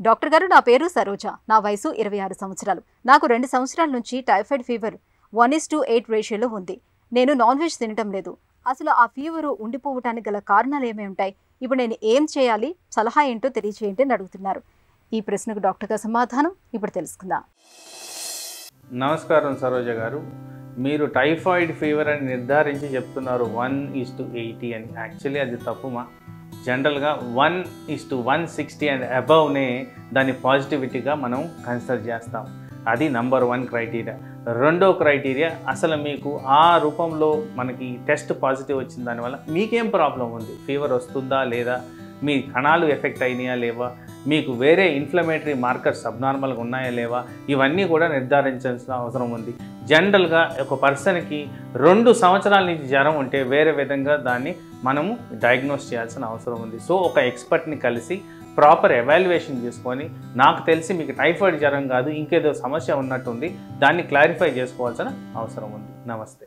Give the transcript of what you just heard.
Doctor గారు, నా పేరు సరోజ. నా వయసు 26 సంవత్సరాలు. నాకు 2 సంవత్సరాల నుంచి టైఫాయిడ్ ఫీవర్ 1:8 రేషియోలో ఉంది. నేను నాన్ వెజ్ తినటం లేదు. అసలు ఆ ఫీవరు ఉండిపోవటానికి గల కారణాలు ఏమేమి ఉంటాయి? ఇప్పుడు నేను ఏం చేయాలి? సలహా ఏంటో తెలియచేయండి అని అడుగుతున్నారు. ఈ ప్రశ్నకు డాక్టర్ గారి సమాధానం ఇప్పుడు తెలుసుకుందాం. నమస్కారం సరోజ గారు. మీరు టైఫాయిడ్ ఫీవర్ అని నిర్ధారించి చెప్తున్నారు 1:80 అని. యాక్చువల్లీ అది తప్పుమా. జనరల్గా 1:160 అండ్ అబవ్నే దాని పాజిటివిటీగా మనం కన్సిడర్ చేస్తాం. అది నంబర్ 1 క్రైటీరియా. రెండో క్రైటీరియా, అసలు మీకు ఆ రూపంలో మనకి టెస్ట్ పాజిటివ్ వచ్చిన దానివల్ల మీకేం ప్రాబ్లం ఉంది? ఫీవర్ వస్తుందా లేదా? మీ కణాలు ఎఫెక్ట్ అయినాయా లేవా? మీకు వేరే ఇన్ఫ్లమేటరీ మార్కర్స్ అబ్నార్మల్గా ఉన్నాయా లేవా? ఇవన్నీ కూడా నిర్ధారించాల్సిన అవసరం ఉంది. జనరల్గా ఒక పర్సన్కి 2 సంవత్సరాల నుంచి జ్వరం ఉంటే వేరే విధంగా దాన్ని మనము డయాగ్నోస్ చేయాల్సిన అవసరం ఉంది. సో ఒక ఎక్స్పర్ట్ని కలిసి ప్రాపర్ ఎవాల్యుయేషన్ చేసుకొని, నాకు తెలిసి మీకు టైఫాయిడ్ జ్వరం కాదు ఇంకేదో సమస్య ఉన్నట్టుంది, దాన్ని క్లారిఫై చేసుకోవాల్సిన అవసరం ఉంది. నమస్తే.